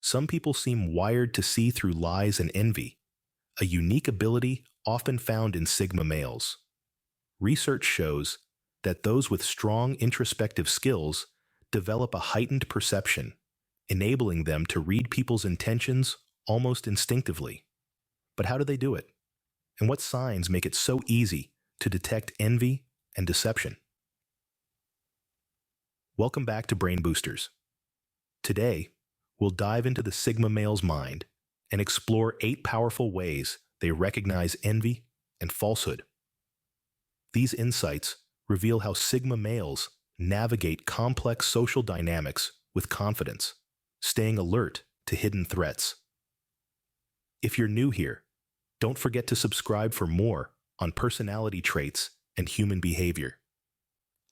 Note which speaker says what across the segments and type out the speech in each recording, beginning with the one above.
Speaker 1: Some people seem wired to see through lies and envy, a unique ability often found in Sigma males. Research shows that those with strong introspective skills develop a heightened perception, enabling them to read people's intentions almost instinctively. But how do they do it? And what signs make it so easy to detect envy and deception? Welcome back to Brain Boosters. Today, we'll dive into the Sigma male's mind and explore 8 powerful ways they recognize envy and falsehood. These insights reveal how Sigma males navigate complex social dynamics with confidence, staying alert to hidden threats. If you're new here, don't forget to subscribe for more on personality traits and human behavior.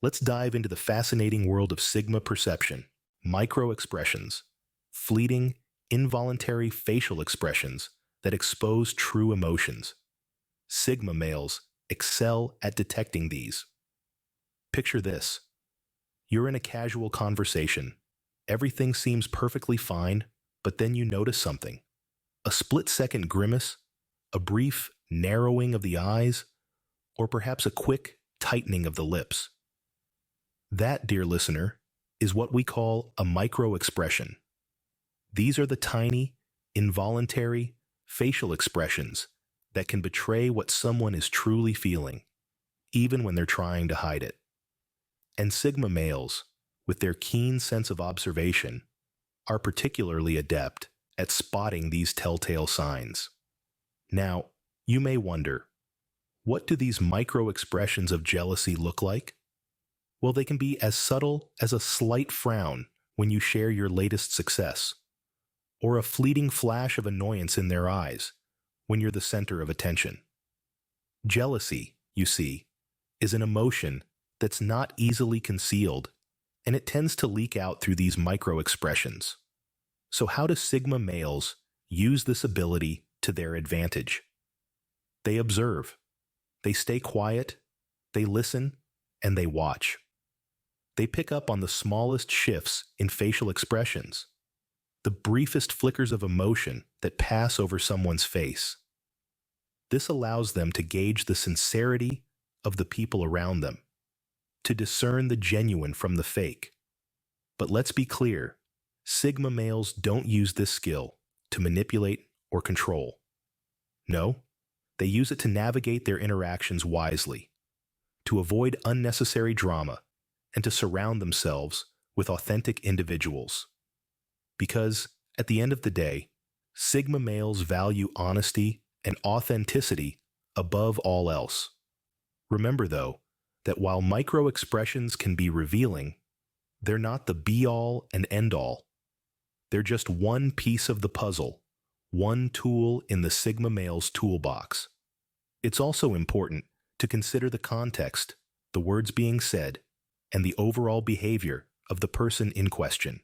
Speaker 1: Let's dive into the fascinating world of Sigma perception, micro-expressions, fleeting, involuntary facial expressions that expose true emotions. Sigma males excel at detecting these. Picture this. You're in a casual conversation. Everything seems perfectly fine, but then you notice something. A split-second grimace, a brief narrowing of the eyes, or perhaps a quick tightening of the lips. That, dear listener, is what we call a micro-expression. These are the tiny, involuntary, facial expressions that can betray what someone is truly feeling, even when they're trying to hide it. And Sigma males, with their keen sense of observation, are particularly adept at spotting these telltale signs. Now, you may wonder, what do these micro-expressions of jealousy look like? Well, they can be as subtle as a slight frown when you share your latest success, or a fleeting flash of annoyance in their eyes when you're the center of attention. Jealousy, you see, is an emotion that's not easily concealed, and it tends to leak out through these micro-expressions. So how do Sigma males use this ability to their advantage? They observe, they stay quiet, they listen, and they watch. They pick up on the smallest shifts in facial expressions, the briefest flickers of emotion that pass over someone's face. This allows them to gauge the sincerity of the people around them, to discern the genuine from the fake. But let's be clear, Sigma males don't use this skill to manipulate or control. No, they use it to navigate their interactions wisely, to avoid unnecessary drama, and to surround themselves with authentic individuals. Because, at the end of the day, Sigma males value honesty and authenticity above all else. Remember, though, that while micro-expressions can be revealing, they're not the be-all and end-all. They're just one piece of the puzzle, one tool in the Sigma male's toolbox. It's also important to consider the context, the words being said, and the overall behavior of the person in question.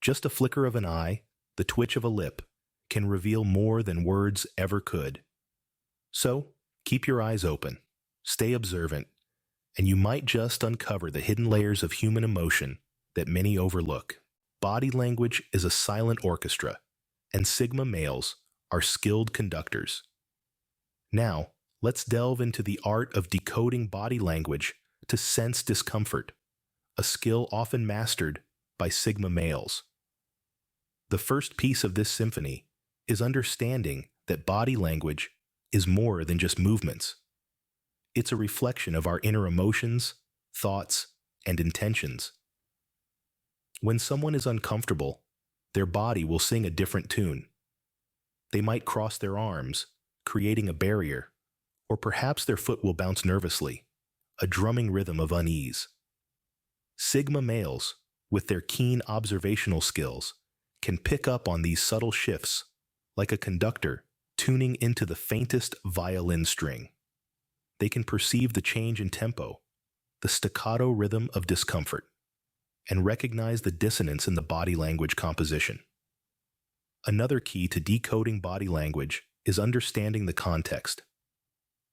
Speaker 1: Just a flicker of an eye, the twitch of a lip, can reveal more than words ever could. So, keep your eyes open, stay observant, and you might just uncover the hidden layers of human emotion that many overlook. Body language is a silent orchestra, and Sigma males are skilled conductors. Now, let's delve into the art of decoding body language to sense discomfort, a skill often mastered by Sigma males. The first piece of this symphony is understanding that body language is more than just movements. It's a reflection of our inner emotions, thoughts, and intentions. When someone is uncomfortable, their body will sing a different tune. They might cross their arms, creating a barrier, or perhaps their foot will bounce nervously, a drumming rhythm of unease. Sigma males, with their keen observational skills, can pick up on these subtle shifts, like a conductor tuning into the faintest violin string. They can perceive the change in tempo, the staccato rhythm of discomfort, and recognize the dissonance in the body language composition. Another key to decoding body language is understanding the context.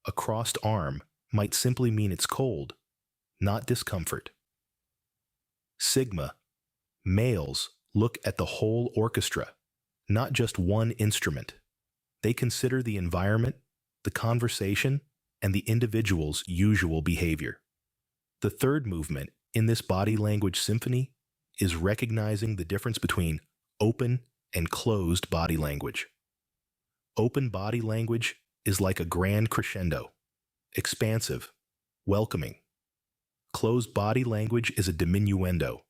Speaker 1: A crossed arm might simply mean it's cold, not discomfort. Sigma males look at the whole orchestra, not just one instrument. They consider the environment, the conversation, and the individual's usual behavior. The third movement in this body language symphony is recognizing the difference between open and closed body language. Open body language is like a grand crescendo, expansive, welcoming. Closed body language is a diminuendo,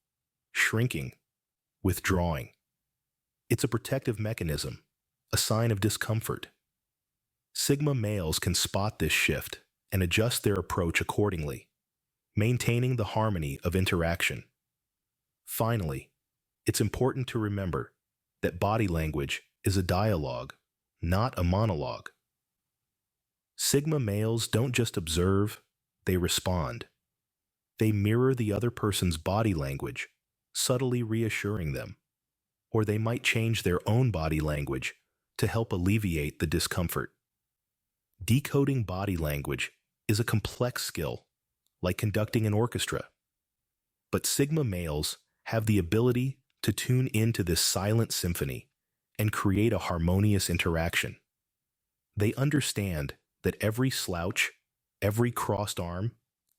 Speaker 1: shrinking, withdrawing. It's a protective mechanism, a sign of discomfort. Sigma males can spot this shift and adjust their approach accordingly, maintaining the harmony of interaction. Finally, it's important to remember that body language is a dialogue, not a monologue. Sigma males don't just observe, they respond. They mirror the other person's body language, subtly reassuring them. Or they might change their own body language to help alleviate the discomfort. Decoding body language is a complex skill, like conducting an orchestra. But Sigma males have the ability to tune into this silent symphony and create a harmonious interaction. They understand that every slouch, every crossed arm,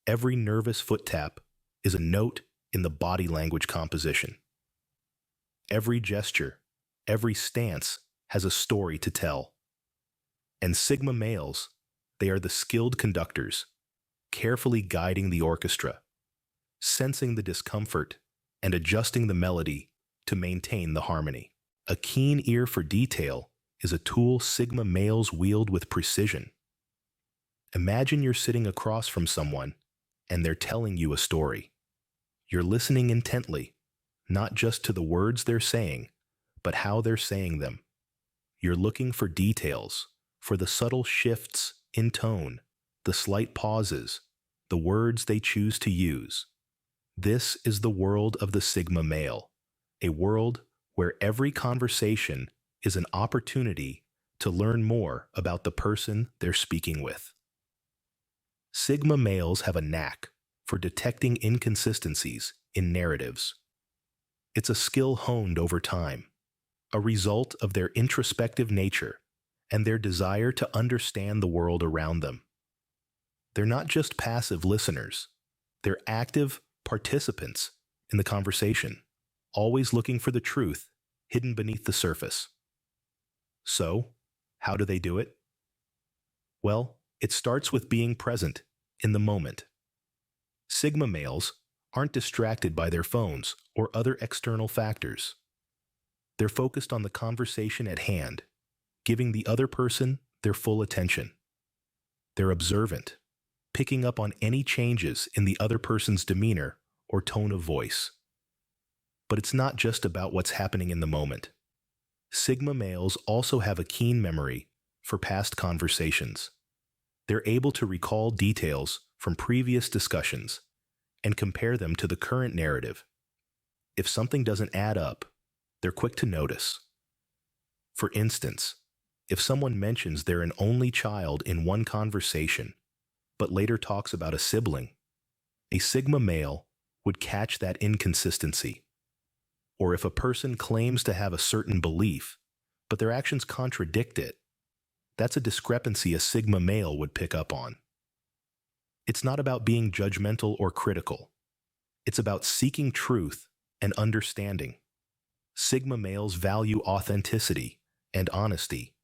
Speaker 1: every nervous foot tap is a note in the body language composition. Every gesture, every stance has a story to tell. And Sigma males, they are the skilled conductors, carefully guiding the orchestra, sensing the discomfort and adjusting the melody to maintain the harmony. A keen ear for detail is a tool Sigma males wield with precision. Imagine you're sitting across from someone and they're telling you a story. You're listening intently, not just to the words they're saying, but how they're saying them. You're looking for details, for the subtle shifts in tone, the slight pauses, the words they choose to use. This is the world of the Sigma male, a world where every conversation is an opportunity to learn more about the person they're speaking with. Sigma males have a knack for detecting inconsistencies in narratives. It's a skill honed over time, a result of their introspective nature and their desire to understand the world around them. They're not just passive listeners, they're active participants in the conversation, always looking for the truth hidden beneath the surface. So, how do they do it? Well, it starts with being present in the moment. Sigma males aren't distracted by their phones or other external factors. They're focused on the conversation at hand, giving the other person their full attention. They're observant, picking up on any changes in the other person's demeanor or tone of voice. But it's not just about what's happening in the moment. Sigma males also have a keen memory for past conversations. They're able to recall details from previous discussions and compare them to the current narrative. If something doesn't add up, they're quick to notice. For instance, if someone mentions they're an only child in one conversation, but later talks about a sibling, a Sigma male would catch that inconsistency. Or if a person claims to have a certain belief, but their actions contradict it, that's a discrepancy a Sigma male would pick up on. It's not about being judgmental or critical. It's about seeking truth and understanding. Sigma males value authenticity and honesty,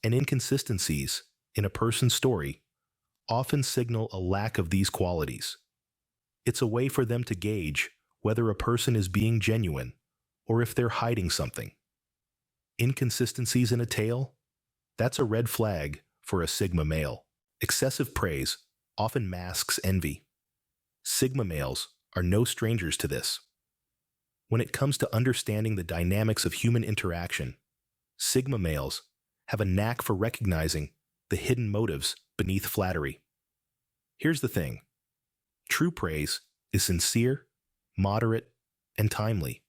Speaker 1: and inconsistencies in a person's story often signal a lack of these qualities. It's a way for them to gauge whether a person is being genuine or if they're hiding something. Inconsistencies in a tale? That's a red flag for a Sigma male. Excessive praise often masks envy. Sigma males are no strangers to this. When it comes to understanding the dynamics of human interaction, Sigma males have a knack for recognizing the hidden motives beneath flattery. Here's the thing. True praise is sincere, moderate, and timely.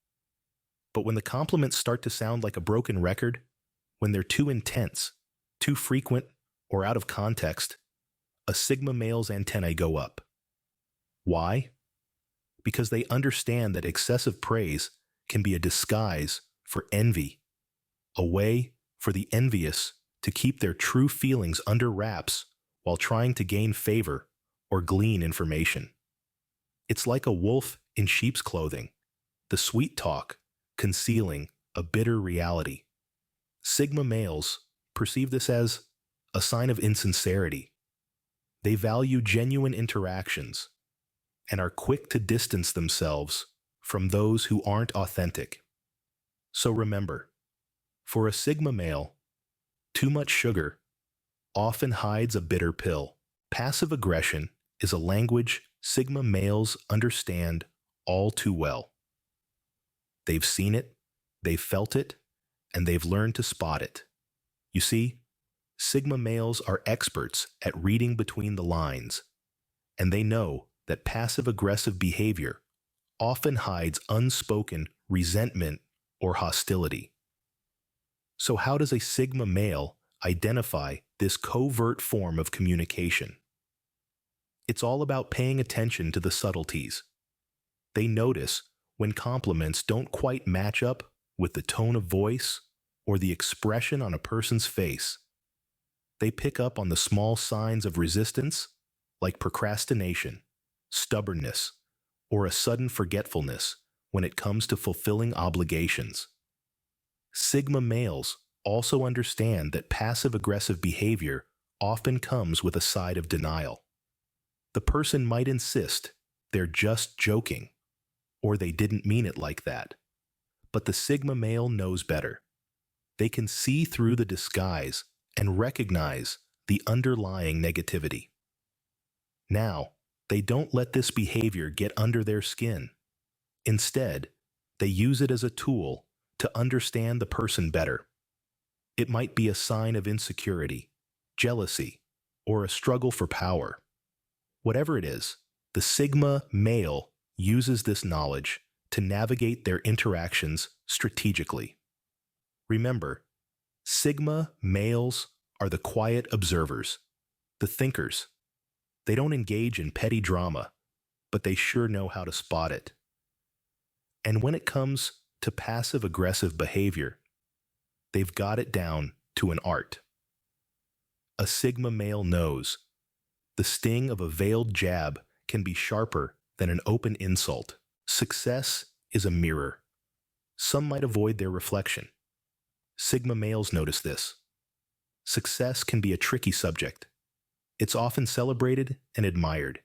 Speaker 1: But when the compliments start to sound like a broken record, when they're too intense, too frequent, or out of context, a Sigma male's antennae go up. Why? Because they understand that excessive praise can be a disguise for envy, a way for the envious to keep their true feelings under wraps while trying to gain favor or glean information. It's like a wolf in sheep's clothing, the sweet talk concealing a bitter reality. Sigma males perceive this as a sign of insincerity. They value genuine interactions and are quick to distance themselves from those who aren't authentic. So remember, for a Sigma male, too much sugar often hides a bitter pill. Passive aggression is a language Sigma males understand all too well. They've seen it, they've felt it, and they've learned to spot it. You see, Sigma males are experts at reading between the lines, and they know that passive-aggressive behavior often hides unspoken resentment or hostility. So how does a Sigma male identify this covert form of communication? It's all about paying attention to the subtleties. They notice when compliments don't quite match up with the tone of voice or the expression on a person's face. They pick up on the small signs of resistance, like procrastination, stubbornness, or a sudden forgetfulness when it comes to fulfilling obligations. Sigma males also understand that passive-aggressive behavior often comes with a side of denial. The person might insist they're just joking, or they didn't mean it like that. But the Sigma male knows better. They can see through the disguise and recognize the underlying negativity. Now, they don't let this behavior get under their skin. Instead, they use it as a tool to understand the person better. It might be a sign of insecurity, jealousy, or a struggle for power. Whatever it is, the Sigma male uses this knowledge to navigate their interactions strategically. Remember, Sigma males are the quiet observers, the thinkers. They don't engage in petty drama, but they sure know how to spot it. And when it comes to passive-aggressive behavior, they've got it down to an art. A Sigma male knows the sting of a veiled jab can be sharper than an open insult. Success is a mirror. Some might avoid their reflection. Sigma males notice this. Success can be a tricky subject. It's often celebrated and admired,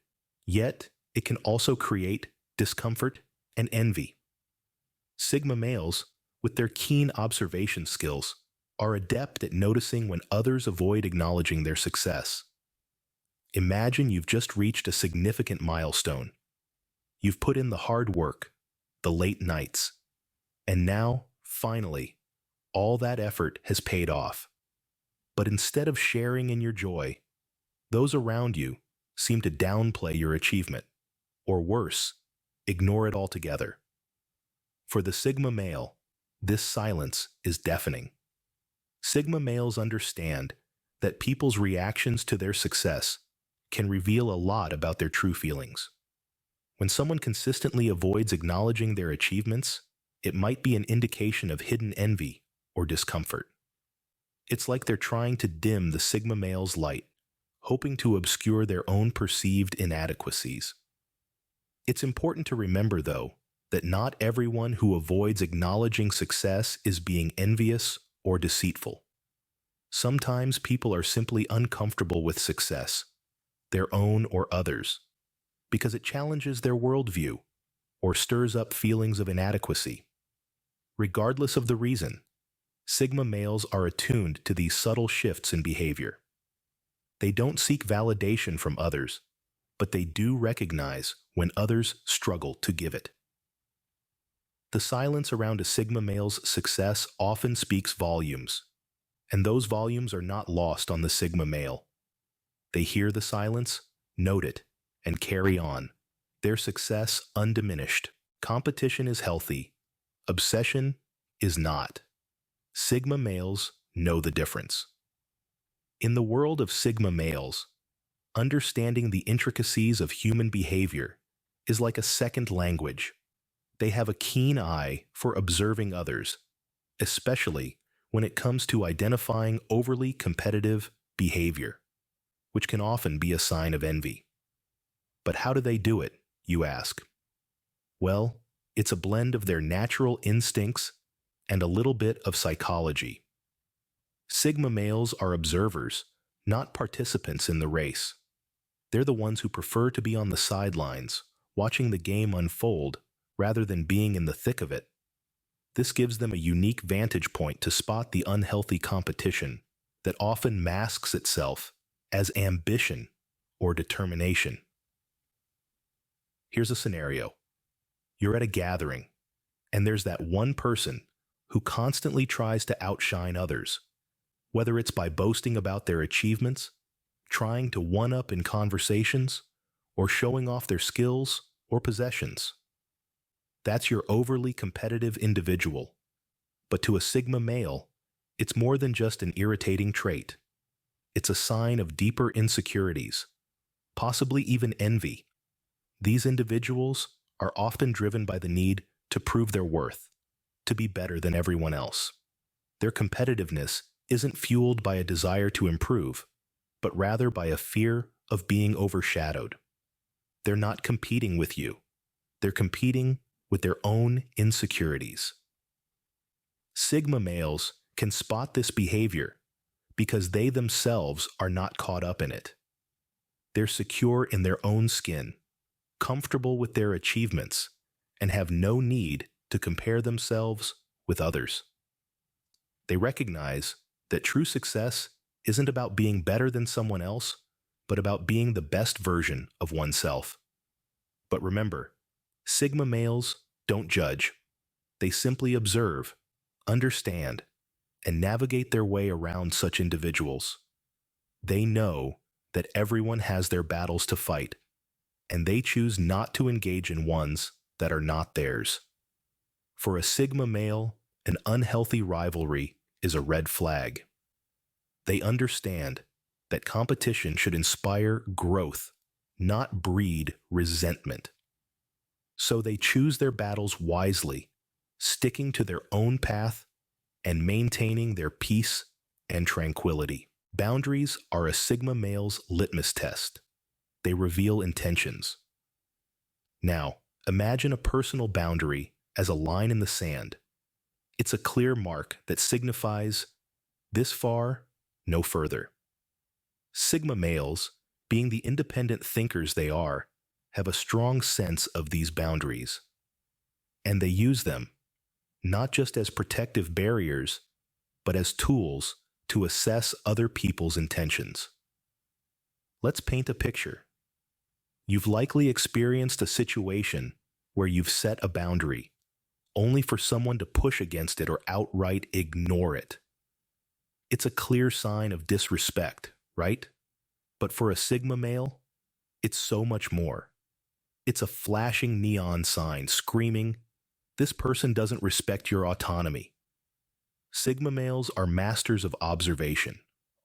Speaker 1: yet it can also create discomfort and envy. Sigma males, with their keen observation skills, are adept at noticing when others avoid acknowledging their success. Imagine you've just reached a significant milestone. You've put in the hard work, the late nights, and now, finally, all that effort has paid off. But instead of sharing in your joy, those around you seem to downplay your achievement, or worse, ignore it altogether. For the Sigma male, this silence is deafening. Sigma males understand that people's reactions to their success can reveal a lot about their true feelings. When someone consistently avoids acknowledging their achievements, it might be an indication of hidden envy or discomfort. It's like they're trying to dim the Sigma male's light, hoping to obscure their own perceived inadequacies. It's important to remember, though, that not everyone who avoids acknowledging success is being envious or deceitful. Sometimes people are simply uncomfortable with success, their own or others, because it challenges their worldview or stirs up feelings of inadequacy. Regardless of the reason, Sigma males are attuned to these subtle shifts in behavior. They don't seek validation from others, but they do recognize when others struggle to give it. The silence around a Sigma male's success often speaks volumes, and those volumes are not lost on the Sigma male. They hear the silence, note it, and carry on, their success undiminished. Competition is healthy. Obsession is not. Sigma males know the difference. In the world of Sigma males, understanding the intricacies of human behavior is like a second language. They have a keen eye for observing others, especially when it comes to identifying overly competitive behavior, which can often be a sign of envy. But how do they do it, you ask? Well, it's a blend of their natural instincts and a little bit of psychology. Sigma males are observers, not participants in the race. They're the ones who prefer to be on the sidelines, watching the game unfold rather than being in the thick of it. This gives them a unique vantage point to spot the unhealthy competition that often masks itself as ambition or determination. Here's a scenario. You're at a gathering, and there's that one person who constantly tries to outshine others, whether it's by boasting about their achievements, trying to one-up in conversations, or showing off their skills or possessions. That's your overly competitive individual. But to a Sigma male, it's more than just an irritating trait. It's a sign of deeper insecurities, possibly even envy. These individuals are often driven by the need to prove their worth, to be better than everyone else. Their competitiveness isn't fueled by a desire to improve, but rather by a fear of being overshadowed. They're not competing with you. They're competing with their own insecurities. Sigma males can spot this behavior because they themselves are not caught up in it. They're secure in their own skin, comfortable with their achievements, and have no need to compare themselves with others. They recognize that true success isn't about being better than someone else, but about being the best version of oneself. But remember, Sigma males don't judge. They simply observe, understand, and navigate their way around such individuals. They know that everyone has their battles to fight, and they choose not to engage in ones that are not theirs. For a Sigma male, an unhealthy rivalry is a red flag. They understand that competition should inspire growth, not breed resentment. So they choose their battles wisely, sticking to their own path and maintaining their peace and tranquility. Boundaries are a Sigma male's litmus test. They reveal intentions. Now, imagine a personal boundary as a line in the sand. It's a clear mark that signifies this far, no further. Sigma males, being the independent thinkers they are, have a strong sense of these boundaries. And they use them, not just as protective barriers, but as tools to assess other people's intentions. Let's paint a picture. You've likely experienced a situation where you've set a boundary, only for someone to push against it or outright ignore it. It's a clear sign of disrespect, right? But for a Sigma male, it's so much more. It's a flashing neon sign screaming, "This person doesn't respect your autonomy." Sigma males are masters of observation,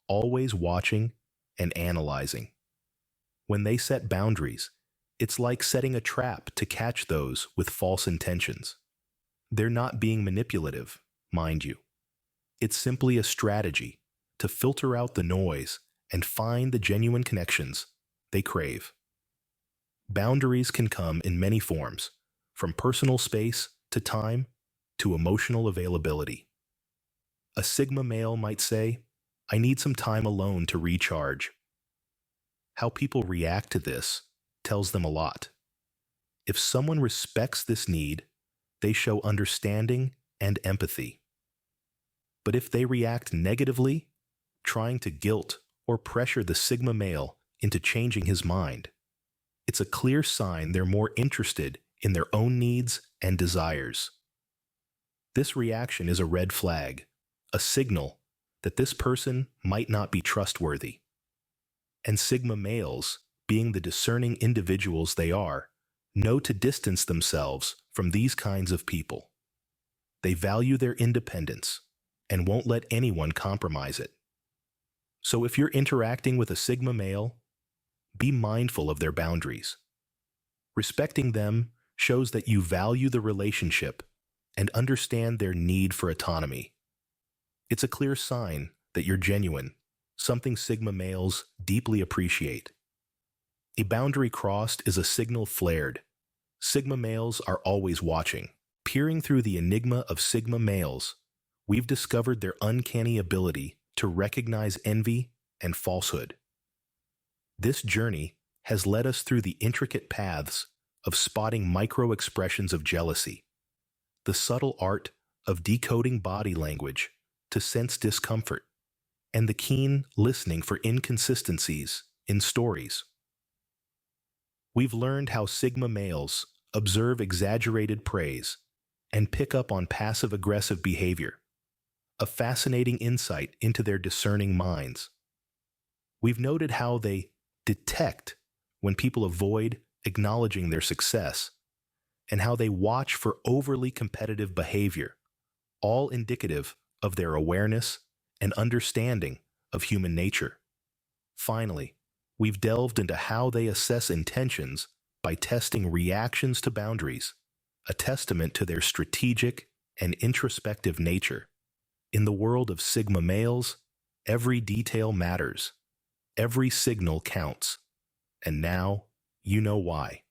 Speaker 1: always watching and analyzing. When they set boundaries, it's like setting a trap to catch those with false intentions. They're not being manipulative, mind you. It's simply a strategy to filter out the noise and find the genuine connections they crave. Boundaries can come in many forms, from personal space to time to emotional availability. A Sigma male might say, "I need some time alone to recharge." How people react to this tells them a lot. If someone respects this need, they show understanding and empathy. But if they react negatively, trying to guilt or pressure the Sigma male into changing his mind, it's a clear sign they're more interested in their own needs and desires. This reaction is a red flag, a signal that this person might not be trustworthy. And Sigma males, being the discerning individuals they are, know to distance themselves from these kinds of people. They value their independence and won't let anyone compromise it. So if you're interacting with a Sigma male, be mindful of their boundaries. Respecting them shows that you value the relationship and understand their need for autonomy. It's a clear sign that you're genuine, something Sigma males deeply appreciate. A boundary crossed is a signal flared. Sigma males are always watching. Peering through the enigma of Sigma males, we've discovered their uncanny ability to recognize envy and falsehood. This journey has led us through the intricate paths of spotting micro-expressions of jealousy, the subtle art of decoding body language to sense discomfort, and the keen listening for inconsistencies in stories. We've learned how Sigma males observe exaggerated praise and pick up on passive-aggressive behavior, a fascinating insight into their discerning minds. We've noted how they detect when people avoid acknowledging their success, and how they watch for overly competitive behavior, all indicative of their awareness and understanding of human nature. Finally, we've delved into how they assess intentions by testing reactions to boundaries, a testament to their strategic and introspective nature. In the world of Sigma males, every detail matters, every signal counts, and now you know why.